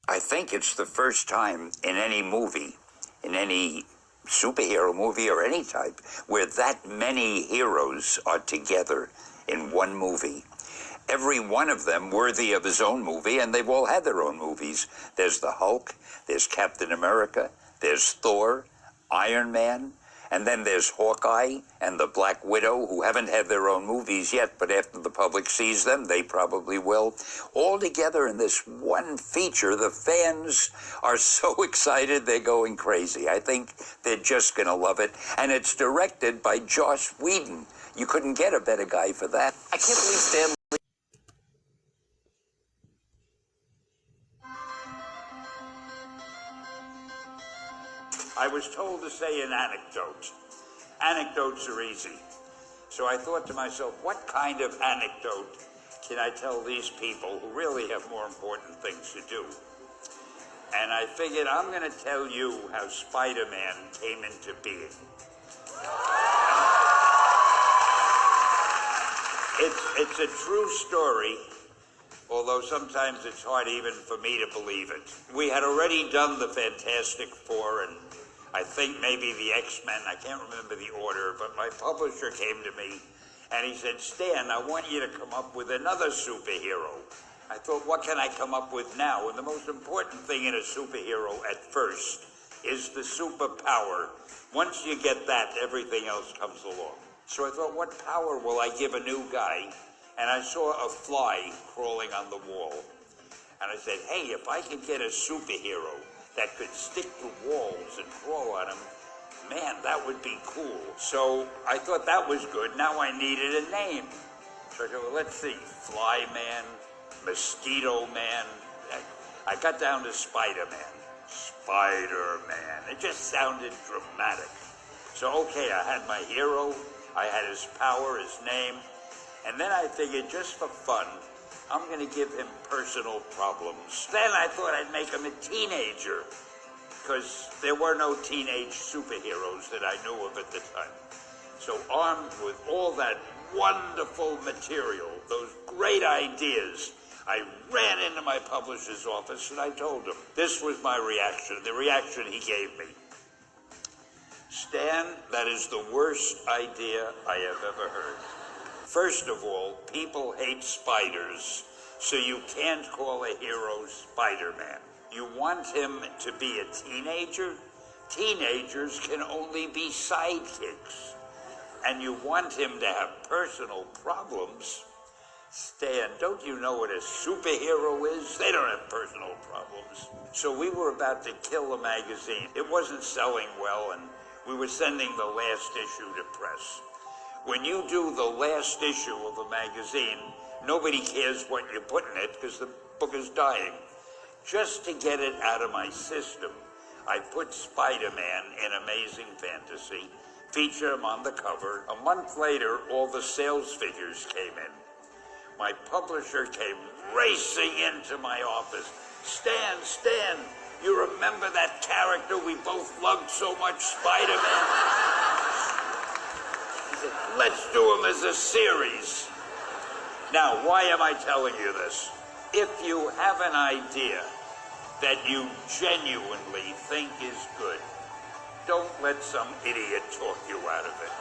I think it's the first time in any movie, in any superhero movie or any type, where that many heroes are together in one movie. Every one of them worthy of his own movie, and they've all had their own movies. There's the Hulk, there's Captain America, there's Thor, Iron Man, and then there's Hawkeye and the Black Widow, who haven't had their own movies yet, but after the public sees them, they probably will. All together in this one feature, the fans are so excited they're going crazy. I think they're just going to love it. And it's directed by Joss Whedon. You couldn't get a better guy for that. I can't believe Stan Lee. I was told to say an anecdote. Anecdotes are easy. So I thought to myself, what kind of anecdote can I tell these people who really have more important things to do? And I figured I'm going to tell you how Spider-Man came into being. It's a true story, although sometimes it's hard even for me to believe it. We had already done the Fantastic Four and I think maybe the X-Men, I can't remember the order, but my publisher came to me and he said, Stan, I want you to come up with another superhero. I thought, what can I come up with now? And the most important thing in a superhero at first is the superpower. Once you get that, everything else comes along. So I thought, what power will I give a new guy? And I saw a fly crawling on the wall. And I said, hey, if I could get a superhero that could stick to walls and crawl on them, man, that would be cool. So I thought that was good. Now I needed a name. So I said, well, let's see, Fly Man, Mosquito Man. I got down to Spider-Man. Spider-Man. It just sounded dramatic. So, okay, I had my hero, I had his power, his name, and then I figured just for fun, I'm going to give him personal problems. Then I thought I'd make him a teenager, because there were no teenage superheroes that I knew of at the time. So armed with all that wonderful material, those great ideas, I ran into my publisher's office and I told him. This was my reaction, the reaction he gave me. Stan, that is the worst idea I have ever heard. First of all, people hate spiders, so you can't call a hero Spider-Man. You want him to be a teenager? Teenagers can only be sidekicks. And you want him to have personal problems? Stan, don't you know what a superhero is? They don't have personal problems. So we were about to kill the magazine. It wasn't selling well, and we were sending the last issue to press. When you do the last issue of a magazine, nobody cares what you put in it because the book is dying. Just to get it out of my system, I put Spider-Man in Amazing Fantasy, featured him on the cover. A month later, all the sales figures came in. My publisher came racing into my office. Stan, you remember that character we both loved so much, Spider-Man? He said, let's do him as a series. Now, why am I telling you this? If you have an idea that you genuinely think is good, don't let some idiot talk you out of it.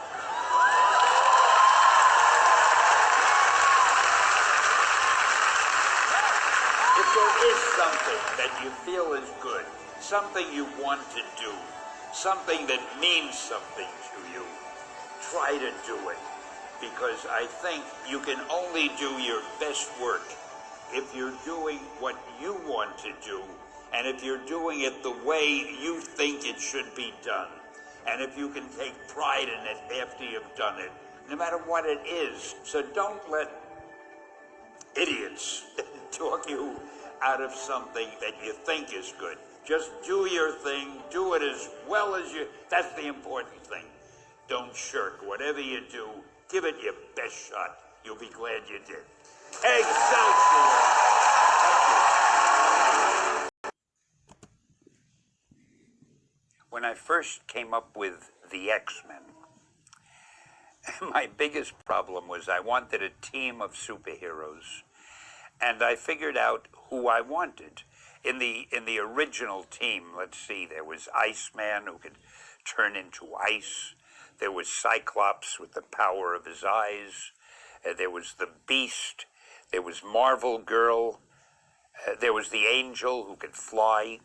If there is something that you feel is good, something you want to do, something that means something to you, try to do it. Because I think you can only do your best work if you're doing what you want to do, and if you're doing it the way you think it should be done, and if you can take pride in it after you've done it, no matter what it is. So don't let idiots talk you out of something that you think is good. Just do your thing, do it as well as you, that's the important thing. Don't shirk. Whatever you do, give it your best shot. You'll be glad you did. Excelsior! When I first came up with the X-Men, my biggest problem was I wanted a team of superheroes, and I figured out who I wanted. in the original team, let's see, there was Iceman who could turn into ice. There was Cyclops with the power of his eyes. There was the Beast. There was Marvel Girl. There was the Angel who could fly.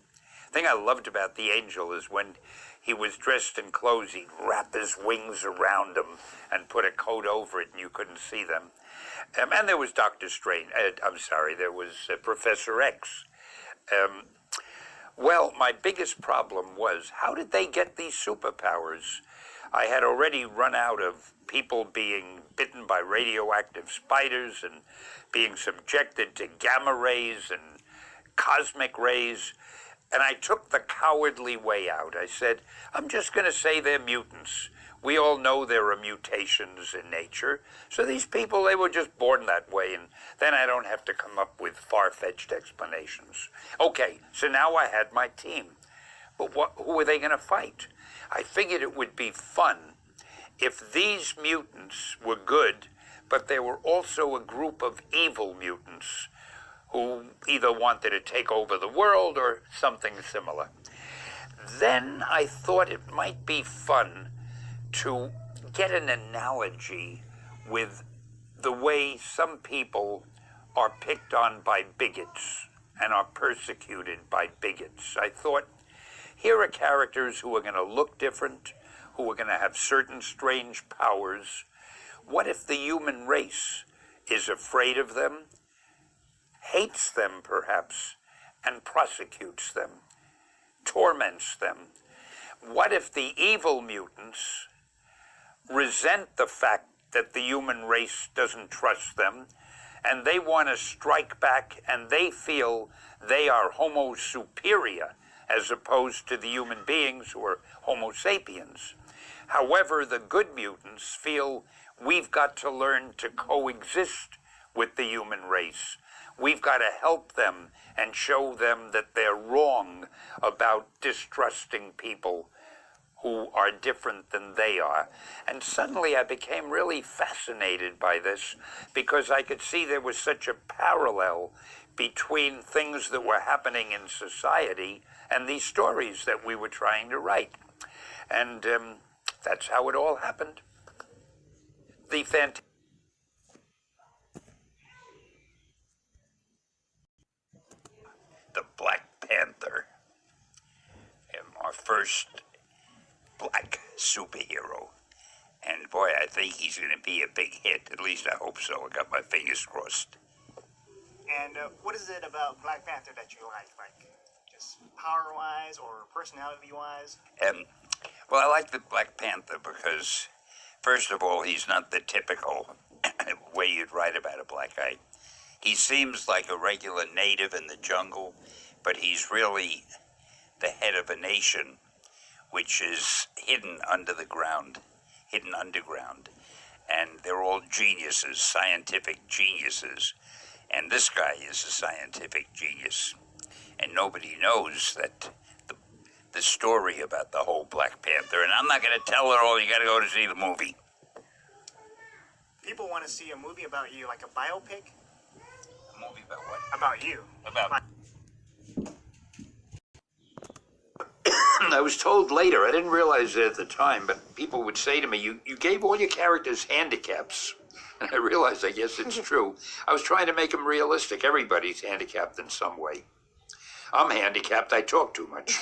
The thing I loved about the Angel is when he was dressed in clothes, he'd wrap his wings around him and put a coat over it, and you couldn't see them. And there was Dr. Strange. There was Professor X. Well, my biggest problem was, how did they get these superpowers? I had already run out of people being bitten by radioactive spiders and being subjected to gamma rays and cosmic rays. And I took the cowardly way out. I said, I'm just going to say they're mutants. We all know there are mutations in nature. So these people, they were just born that way. And then I don't have to come up with far-fetched explanations. Okay, so now I had my team. But who were they going to fight? I figured it would be fun if these mutants were good, but there were also a group of evil mutants who either wanted to take over the world or something similar. Then I thought it might be fun to get an analogy with the way some people are picked on by bigots and are persecuted by bigots. I thought, here are characters who are going to look different, who are going to have certain strange powers. What if the human race is afraid of them, hates them perhaps, and prosecutes them, torments them? What if the evil mutants resent the fact that the human race doesn't trust them, and they want to strike back, and they feel they are Homo superior as opposed to the human beings who are Homo sapiens? However, the good mutants feel we've got to learn to coexist with the human race. We've got to help them and show them that they're wrong about distrusting people who are different than they are. And suddenly I became really fascinated by this because I could see there was such a parallel between things that were happening in society and these stories that we were trying to write. And that's how it all happened. The Black Panther, our first black superhero. And boy, I think he's going to be a big hit. At least I hope so. I got my fingers crossed. And what is it about Black Panther that you like just power-wise or personality-wise? Well, I like the Black Panther because, first of all, he's not the typical way you'd write about a black guy. He seems like a regular native in the jungle, but he's really the head of a nation which is hidden under the ground, hidden underground. And they're all geniuses, scientific geniuses. And this guy is a scientific genius. And nobody knows that the story about the whole Black Panther. And I'm not going to tell it all. You got to go to see the movie. People want to see a movie about you, like a biopic. A movie about what? About you. About... I was told later, I didn't realize it at the time, but people would say to me, you gave all your characters handicaps. And I realized, I guess it's true. I was trying to make them realistic. Everybody's handicapped in some way. I'm handicapped, I talk too much.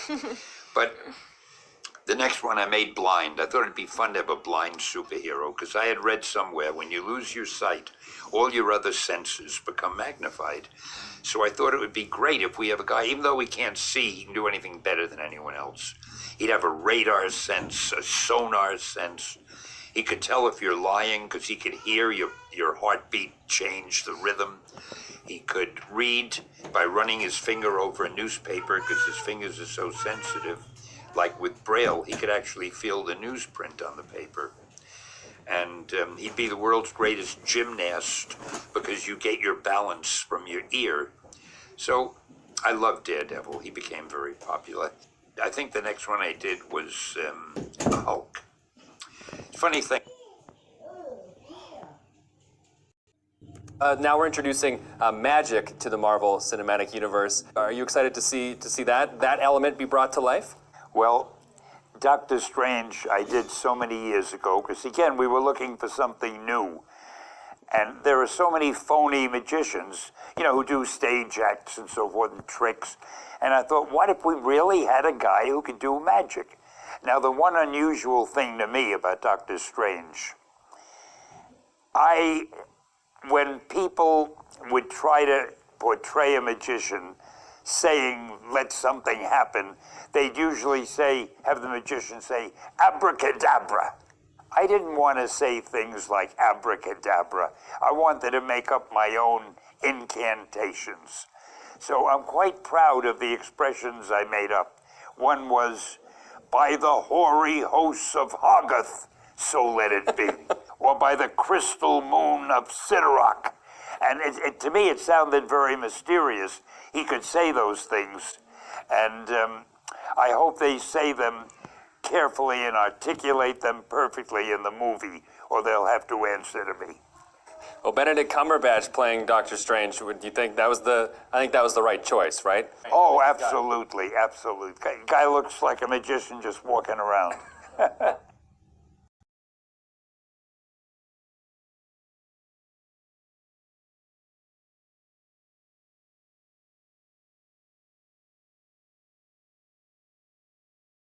But the next one I made blind. I thought it'd be fun to have a blind superhero, because I had read somewhere, when you lose your sight, all your other senses become magnified. So I thought it would be great if we have a guy, even though he can't see, he can do anything better than anyone else. He'd have a radar sense, a sonar sense. He could tell if you're lying because he could hear your heartbeat change the rhythm. He could read by running his finger over a newspaper because his fingers are so sensitive. Like with Braille, he could actually feel the newsprint on the paper. And he'd be the world's greatest gymnast because you get your balance from your ear. So I love Daredevil. He became very popular. I think the next one I did was Hulk. Funny thing. Now we're introducing magic to the Marvel Cinematic Universe. Are you excited to see that element be brought to life? Well, Doctor Strange, I did so many years ago, because again, we were looking for something new. And there are so many phony magicians, who do stage acts and so forth and tricks. And I thought, what if we really had a guy who could do magic? Now, the one unusual thing to me about Doctor Strange, when people would try to portray a magician saying, let something happen, they'd usually have the magician say, abracadabra. I didn't want to say things like abracadabra. I wanted to make up my own incantations. So I'm quite proud of the expressions I made up. One was, by the hoary hosts of Hoggoth, so let it be. Or by the crystal moon of Sidorak. And to me, it sounded very mysterious. He could say those things. And I hope they say them carefully and articulate them perfectly in the movie, or they'll have to answer to me. Well, Benedict Cumberbatch playing Doctor Strange, would you think I think that was the right choice, right? Oh, absolutely, absolutely. Guy looks like a magician just walking around.